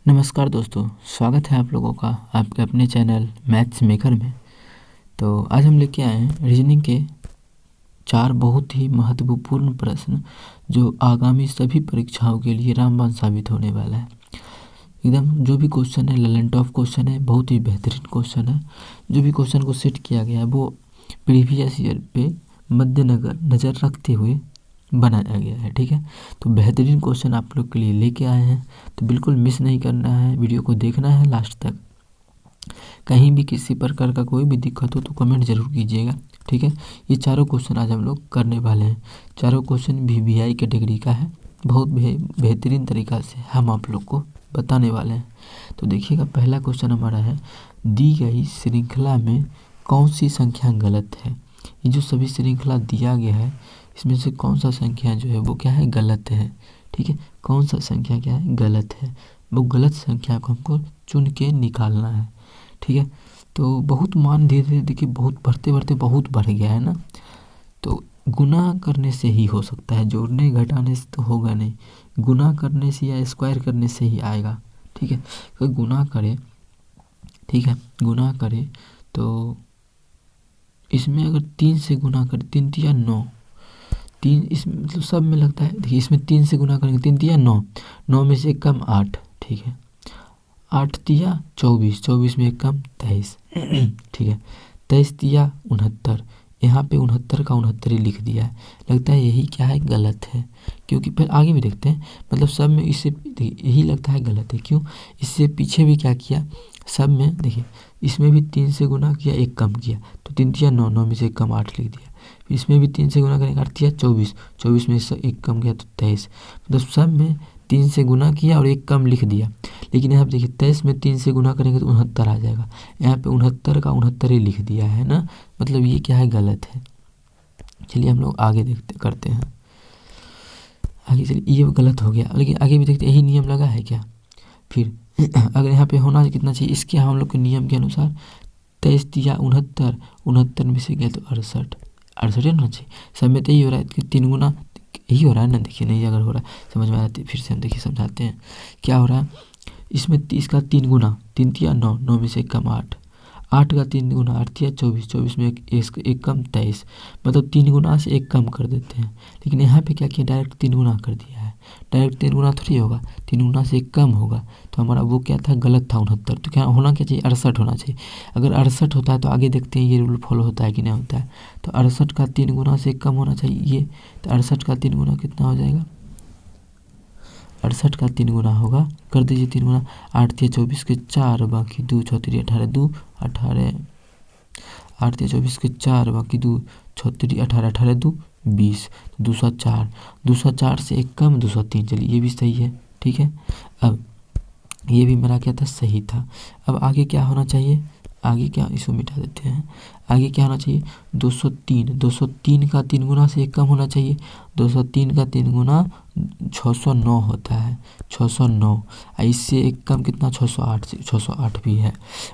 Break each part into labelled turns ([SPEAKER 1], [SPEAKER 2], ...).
[SPEAKER 1] नमस्कार दोस्तों, स्वागत है आप लोगों का आपके अपने चैनल मैथ्स मेकर में। तो आज हम लेके आए हैं रीजनिंग के 4 बहुत ही महत्वपूर्ण प्रश्न जो आगामी सभी परीक्षाओं के लिए रामबाण साबित होने वाला है। एकदम जो भी क्वेश्चन है ललन टॉप क्वेश्चन है, बहुत ही बेहतरीन क्वेश्चन है। जो भी क्वेश्चन को सेट किया गया है वो प्रीवियस ईयर पे मद्देनजर रखते हुए बनाया गया है। ठीक है, तो बेहतरीन क्वेश्चन आप लोग के लिए लेके आए हैं, तो बिल्कुल मिस नहीं करना है, वीडियो को देखना है लास्ट तक। कहीं भी किसी प्रकार का कोई भी दिक्कत हो तो कमेंट जरूर कीजिएगा। ठीक है, ये चारों क्वेश्चन आज हम लोग करने वाले हैं। चारों क्वेश्चन VVI कैटेगरी का है, बहुत बेहतरीन तरीका से हम आप लोग को बताने वाले हैं। तो देखिएगा, पहला क्वेश्चन हमारा है, दी गई श्रृंखला में कौन सी संख्या गलत है। ये जो सभी श्रृंखला दिया गया है इसमें से कौन सा संख्या जो है वो क्या है, गलत है। ठीक है, कौन सा संख्या क्या है, गलत है। वो गलत संख्या को हमको चुन के निकालना है। ठीक है, तो बहुत मान धीरे धीरे देखिए बहुत बढ़ते बढ़ते बहुत बढ़ गया है ना। तो गुना करने से ही हो सकता है, जोड़ने घटाने से तो होगा नहीं। गुना करने से या स्क्वायर करने से ही आएगा। ठीक है, तो गुना करे, ठीक है, गुना करे तो इसमें अगर 3 से गुना करे, 3 तिया 9, 3 इसमें मतलब सब में लगता है। देखिए इसमें 3 से गुना करेंगे, 3 तिया 9, 9 में से एक कम 8। ठीक है, 8 तिया 24, 24 में एक कम 23। ठीक है, 23 तिया 69, यहाँ पे 69 का 69 ही लिख दिया है। लगता है यही क्या है, गलत है। क्योंकि फिर आगे भी देखते हैं, मतलब सब में इससे यही लगता है गलत है। क्यों, इससे पीछे भी क्या किया, सब में देखिए इसमें भी 3 से गुना किया, एक कम किया, तो 3 तिया 9, 9 में से एक कम 8 लिख दिया। फिर इसमें भी 3 से गुना करेंगे, 8 तिया 24, 24 में से एक कम गया तो 23। मतलब सब में 3 से गुना किया और एक कम लिख दिया। लेकिन यहाँ पे देखिए 23 में 3 से गुना करेंगे तो 69 आ जाएगा। यहाँ पे 69 का 69 ही लिख दिया है ना, मतलब ये क्या है, गलत है। चलिए हम लोग आगे देखते करते हैं आगे। चलिए ये गलत हो गया, लेकिन आगे भी देखते, यही नियम लगा है क्या। फिर अगर यहाँ पे होना कितना चाहिए, इसके हम लोग के नियम के अनुसार 23 तिया 69, 69 में से गया तो 68, 68 होना चाहिए। सब में तो यही हो रहा है कि 3 गुना यही हो रहा है ना। देखिए नहीं अगर हो रहा है समझ में आती, फिर से हम देखिए समझाते हैं क्या हो रहा है। इसमें 30 का 3 गुना, 3 तिया 9, 9 में से एक कम 8, 8 का 3 गुना, 8 तिया 24, 24 में एक कम 23। मतलब 3 गुना से एक कम कर देते हैं। लेकिन यहाँ पे क्या किया, डायरेक्ट 3 गुना कर दिया है। डायरेक्ट 3 गुना थोड़ी होगा, 3 गुना से एक कम होगा, तो हमारा वो क्या था, गलत था 69। तो क्या होना क्या चाहिए, 68 होना चाहिए। अगर 68 होता है तो आगे देखते हैं ये रूल फॉलो होता है कि नहीं होता है। तो 68 का 3 गुना से एक कम होना चाहिए ये, तो 68 का 3 गुना कितना हो जाएगा, 68 का 3 गुना होगा, कर दीजिए 3 गुना, 8 तिया 24 के 4 बाकी 2, 6 तिया 18, 2 18, 8 तिया 24 के 4 बाकी 2, 6 तिया 18, 18 2 20, 204, 204 से एक कम 203। चलिए ये भी सही है। ठीक है, अब ये भी मेरा क्या था, सही था। अब आगे क्या होना चाहिए, आगे क्या, इसको मिटा देते हैं। आगे क्या होना चाहिए, 203, 203 का 3 गुना से एक कम होना चाहिए। 203 का 3 गुना 609 होता है, 609। इससे एक कम कितना, 608, से 608 भी है।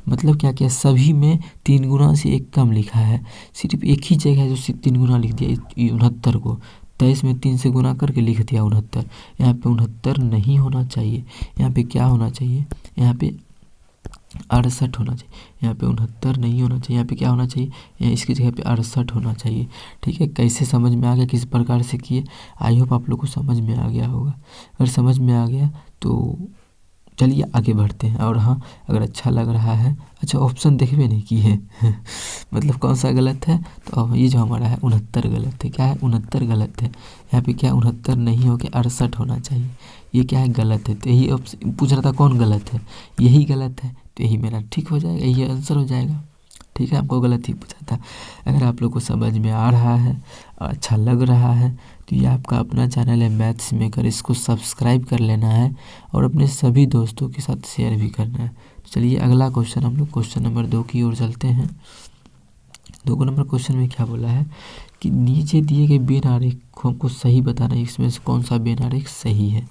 [SPEAKER 1] मतलब क्या किया, सभी में 3 गुना से एक कम लिखा है। सिर्फ एक ही जगह है जो 3 गुना लिख दिया, 69 को 23 में 3 से गुना करके लिख दिया 69। यहाँ पे 69 नहीं होना चाहिए, यहाँ पे क्या होना चाहिए, यहाँ पे 68 होना चाहिए। यहाँ पे 69 नहीं होना चाहिए, यहाँ पे क्या होना चाहिए, यहाँ इसकी जगह पे 68 होना चाहिए। ठीक है, कैसे समझ में आ गया, किस प्रकार से किए, आई होप आप लोग को समझ में आ गया होगा। अगर समझ में आ गया तो चलिए आगे बढ़ते हैं। और हाँ, अगर अच्छा लग रहा है, अच्छा ऑप्शन देखबे नहीं किए मतलब कौन सा गलत है, तो अब ये जो हमारा है 69 गलत है। क्या है, 69 गलत है। यहाँ पे क्या 69 नहीं हो के 68 होना चाहिए। ये क्या है, गलत है। तो यही ऑप्शन पूछ रहा था कौन गलत है, यही गलत है, तो यही मेरा ठीक हो जाएगा, यही आंसर हो जाएगा। ठीक है, आपको गलत ही पूछा था। अगर आप लोग को समझ में आ रहा है और अच्छा लग रहा है तो ये आपका अपना चैनल है मैथ्स मेकर, इसको सब्सक्राइब कर लेना है और अपने सभी दोस्तों के साथ शेयर भी करना है। तो चलिए अगला क्वेश्चन, हम लोग क्वेश्चन नंबर 2 की ओर चलते हैं। 2 नंबर क्वेश्चन में क्या बोला है कि नीचे दिए गए बेन आरेख को हमको सही बताना है, इसमें से कौन सा बेन आरेख सही है।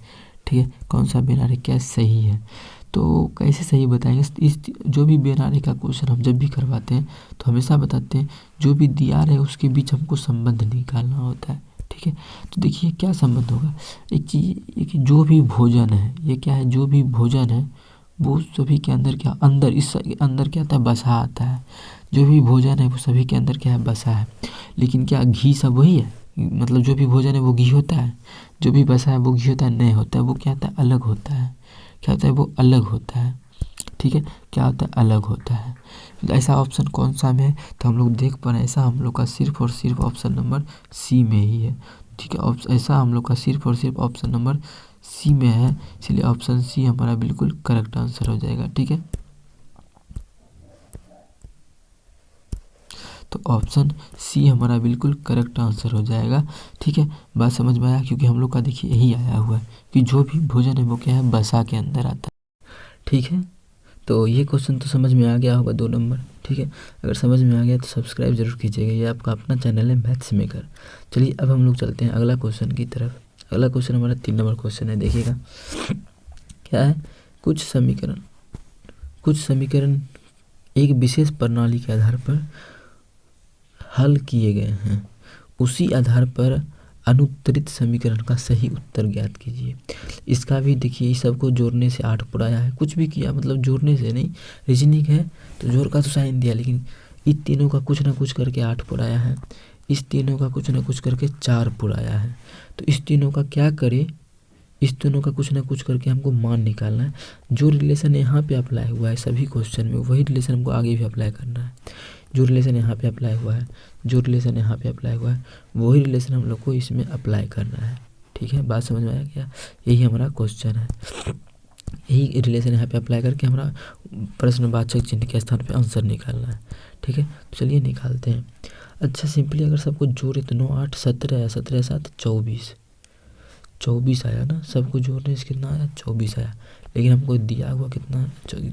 [SPEAKER 1] ठीक है, कौन सा बेन आरेख क्या सही है, तो कैसे सही बताएंगे। इस जो भी बेन आरेख का क्वेश्चन हम जब भी करवाते हैं तो हमेशा बताते हैं जो भी दिया है उसके बीच हमको संबंध निकालना होता है। ठीक है, तो देखिए क्या संबंध होगा, एक चीज, एक जो भी भोजन है, ये क्या है, जो भी भोजन है वो सभी के अंदर क्या अंदर इस अंदर क्या आता है बसा आता है। जो भी भोजन है वो सभी के अंदर क्या है बसा है। लेकिन क्या घी सब वही है, मतलब जो भी भोजन है वो घी होता है, जो भी बसा है वो घी होता है, नहीं होता है, वो क्या होता है अलग होता है। क्या होता है वो अलग होता है। ठीक है, क्या होता है अलग होता है। ऐसा ऑप्शन कौन सा में है तो हम लोग देख पा रहे हैं, ऐसा हम लोग का सिर्फ और सिर्फ ऑप्शन नंबर सी में ही है। ठीक है, ऐसा हम लोग का सिर्फ और सिर्फ ऑप्शन नंबर सी में है, इसलिए ऑप्शन सी हमारा बिल्कुल करेक्ट आंसर हो जाएगा। ठीक है, तो ऑप्शन सी हमारा बिल्कुल करेक्ट आंसर हो जाएगा। ठीक है, बात समझ में आया, क्योंकि हम लोग का देखिए यही आया हुआ है कि जो भी भोजन है वो क्या है बसा के अंदर आता है। ठीक है, तो ये क्वेश्चन तो समझ में आ गया होगा 2 नंबर। ठीक है, अगर समझ में आ गया तो सब्सक्राइब जरूर कीजिएगा, ये आपका अपना चैनल है मैथ्स मेकर। चलिए अब हम लोग चलते हैं अगला क्वेश्चन की तरफ। अगला क्वेश्चन हमारा 3 नंबर क्वेश्चन है, देखिएगा क्या है। कुछ समीकरण एक विशेष प्रणाली के आधार पर हल किए गए हैं, उसी आधार पर अनुत्तरित समीकरण का सही उत्तर ज्ञात कीजिए। इसका भी देखिए, इस सबको जोड़ने से 8 पर आया है, कुछ भी किया मतलब जोड़ने से नहीं, रीजनिंग है तो जोड़ का तो साइन दिया, लेकिन इन तीनों का कुछ ना कुछ करके 8 पर आया है, इस तीनों का कुछ ना कुछ करके 4 पर आया है। तो इस तीनों का क्या करे, इस दोनों का कुछ ना कुछ करके हमको मान निकालना है। जो रिलेशन यहाँ पे अप्लाई हुआ है सभी क्वेश्चन में, वही रिलेशन हमको आगे भी अप्लाई करना है। जो रिलेशन यहाँ पे अप्लाई हुआ है, जो रिलेशन यहाँ पे अप्लाई हुआ है, वही रिलेशन हम लोग को इसमें अप्लाई करना है। ठीक है, बात समझ में आया क्या? यही हमारा क्वेश्चन है, यही रिलेशन यहाँ पे अप्लाई करके हमारा प्रश्नवाचक चिन्ह के स्थान पे आंसर निकालना है। ठीक है, तो चलिए निकालते हैं। अच्छा, सिंपली अगर सबको जोड़े तो 9 8 17 17 7 24 आया ना। सबको जोड़ने से कितना आया? 24 आया। लेकिन हमको दिया हुआ कितना,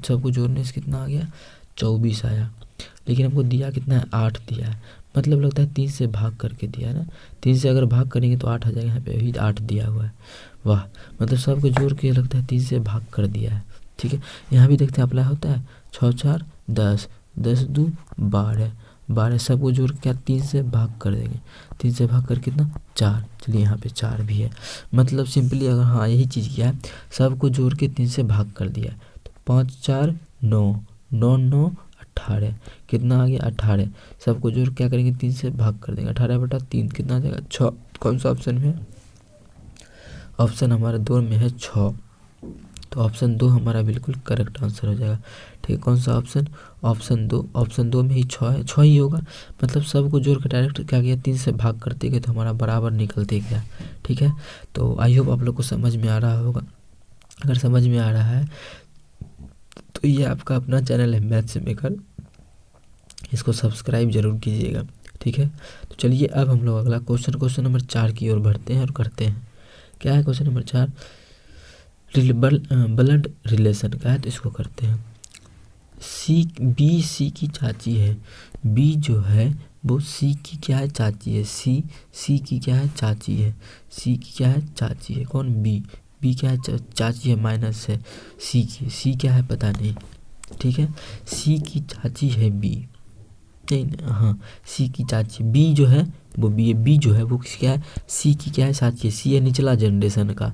[SPEAKER 1] सबको जोड़ने से कितना आ गया? 24 आया। लेकिन हमको दिया कितना है? 8 दिया है। मतलब लगता है 3 से भाग करके दिया है ना। 3 से अगर भाग करेंगे तो 8 आ जाएगा। यहाँ पे अभी 8 दिया हुआ है। वाह, मतलब सबको जोड़ के लगता है 3 से भाग कर दिया है। ठीक है, यहाँ भी देखते हैं अप्लाई होता है। 6 4 10 10 2 12 सबको जोड़ के क्या 3 से भाग कर देंगे। 3 से भाग कर कितना? 4। चलिए यहाँ पे 4 भी है। मतलब सिंपली अगर हाँ यही चीज़ किया है, सबको जोड़ के 3 से भाग कर दिया है। तो 5 4 9 9 9 18 कितना आ गया? 18। सबको जोड़ क्या करेंगे? 3 से भाग कर देंगे। 18/3 कितना आ जाएगा? 6। कौन सा ऑप्शन में? ऑप्शन हमारा 2 में है 6। तो ऑप्शन 2 हमारा बिल्कुल करेक्ट आंसर हो जाएगा। ठीक है, कौन सा ऑप्शन? ऑप्शन 2। ऑप्शन 2 में ही 6 है, 6 ही होगा। मतलब सबको जोड़ के डायरेक्ट क्या किया? 3 से भाग करते गए तो हमारा बराबर निकलते गया। ठीक है, तो आई होप आप लोग को समझ में आ रहा होगा। अगर समझ में आ रहा है तो ये आपका अपना चैनल है मैथ्स मेकर, इसको सब्सक्राइब जरूर कीजिएगा। ठीक है, तो चलिए अब हम लोग अगला क्वेश्चन नंबर 4 की ओर बढ़ते हैं और करते हैं। क्या है क्वेश्चन नंबर 4? ब्लड रिलेशन का है, तो इसको करते हैं। बी सी की चाची है। बी जो है वो सी की क्या है? चाची है। सी की क्या है? चाची है। सी की क्या है? चाची है। कौन? बी क्या है? चाची है, माइनस है सी की। सी क्या है पता नहीं। ठीक है, सी की चाची है बी, नहीं हाँ सी की चाची। बी जो है वो बी जो है वो क्या है? सी की क्या है? चाची है। सी है निचला जनरेशन का,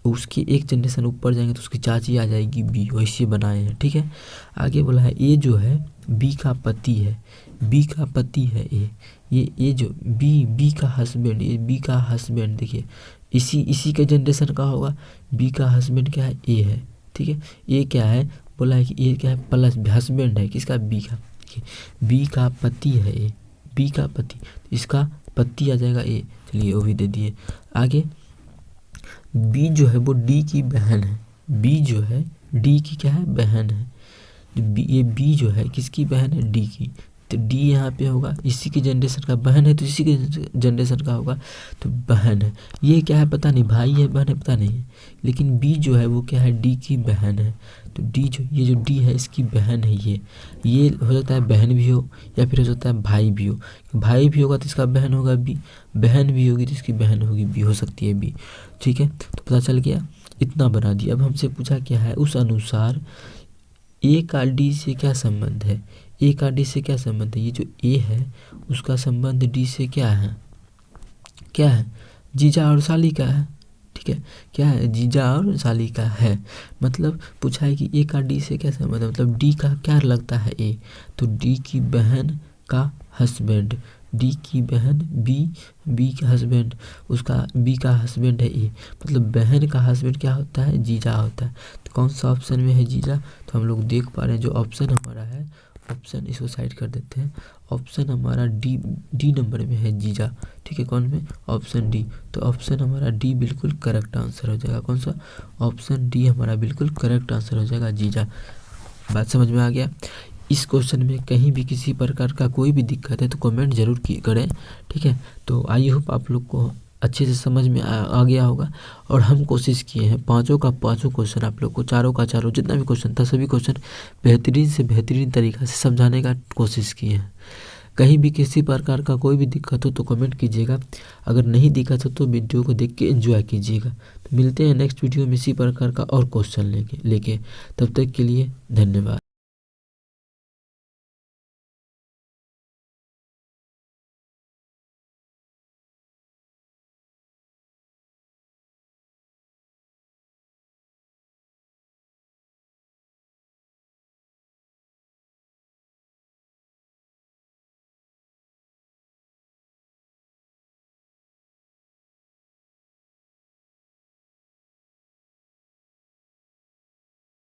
[SPEAKER 1] उसकी एक जनरेशन ऊपर जाएंगे तो उसकी चाची आ जाएगी बी, वैसे बनाए हैं। ठीक है, आगे बोला है ए जो है बी का पति है। बी का पति है ये जो बी का हस्बैंड, ये बी का हस्बैंड देखिए इसी के जनरेशन का होगा। बी का हस्बैंड क्या है? ए है। ठीक है, ए क्या है? बोला है कि ए क्या है? प्लस हस्बैंड है किसका? बी का। बी का पति है ए, बी का पति, इसका पति आ जाएगा ए। चलिए वो भी दे दिए। आगे बी जो है वो डी की बहन है। बी जो है डी की क्या है? बहन है। ये बी जो है किसकी बहन है? डी की। तो डी यहाँ पे होगा इसी की जनरेशन का, बहन है तो इसी के जनरेशन का होगा, तो बहन है। ये क्या है पता नहीं, भाई है बहन है पता नहीं है, लेकिन बी जो है वो क्या है? डी की बहन है। तो डी जो ये जो डी है इसकी बहन है। ये हो सकता है बहन भी हो या फिर हो सकता है भाई भी हो। भाई भी होगा तो इसका बहन होगा बी, बहन भी होगी तो इसकी बहन होगी बी, हो सकती है बी। ठीक है, तो पता चल गया, इतना बना दिया। अब हमसे पूछा क्या है? उस अनुसार ए का डी से क्या संबंध है? ए का डी से क्या संबंध है? ये जो ए है उसका संबंध डी से क्या है? क्या है? जीजा और साली का है। ठीक है, क्या है, जीजा और साली का है। मतलब पूछा है कि ए का डी से क्या संबंध है, मतलब डी का क्या लगता है ए, तो डी की बहन का हस्बैंड, डी की बहन बी का हस्बैंड, उसका बी का हस्बैंड है ए, मतलब बहन का हस्बैंड क्या होता है, जीजा होता है। तो कौन सा ऑप्शन में है जीजा, तो हम लोग देख पा रहे हैं जो ऑप्शन हमारा है, ऑप्शन इसको साइड कर देते हैं, ऑप्शन हमारा डी नंबर में है जीजा। ठीक है, कौन में, ऑप्शन डी। तो ऑप्शन हमारा डी बिल्कुल करेक्ट आंसर हो जाएगा। कौन सा, ऑप्शन डी हमारा बिल्कुल करेक्ट आंसर हो जाएगा, जीजा। बात समझ में आ गया। इस क्वेश्चन में कहीं भी किसी प्रकार का कोई भी दिक्कत है तो कमेंट जरूर करें। ठीक है, तो आई होप आप लोग को अच्छे से समझ में आ गया होगा। और हम कोशिश किए हैं पाँचों का पाँचों क्वेश्चन आप लोग को, चारों का चारों जितना भी क्वेश्चन था सभी क्वेश्चन बेहतरीन से बेहतरीन तरीक़ा से समझाने का कोशिश किए हैं। कहीं भी किसी प्रकार का कोई भी दिक्कत हो तो कमेंट कीजिएगा, अगर नहीं दिक्कत हो तो वीडियो को देख के एंजॉय कीजिएगा। तो मिलते हैं नेक्स्ट वीडियो में इसी प्रकार का और क्वेश्चन लेके। तब तक के लिए धन्यवाद।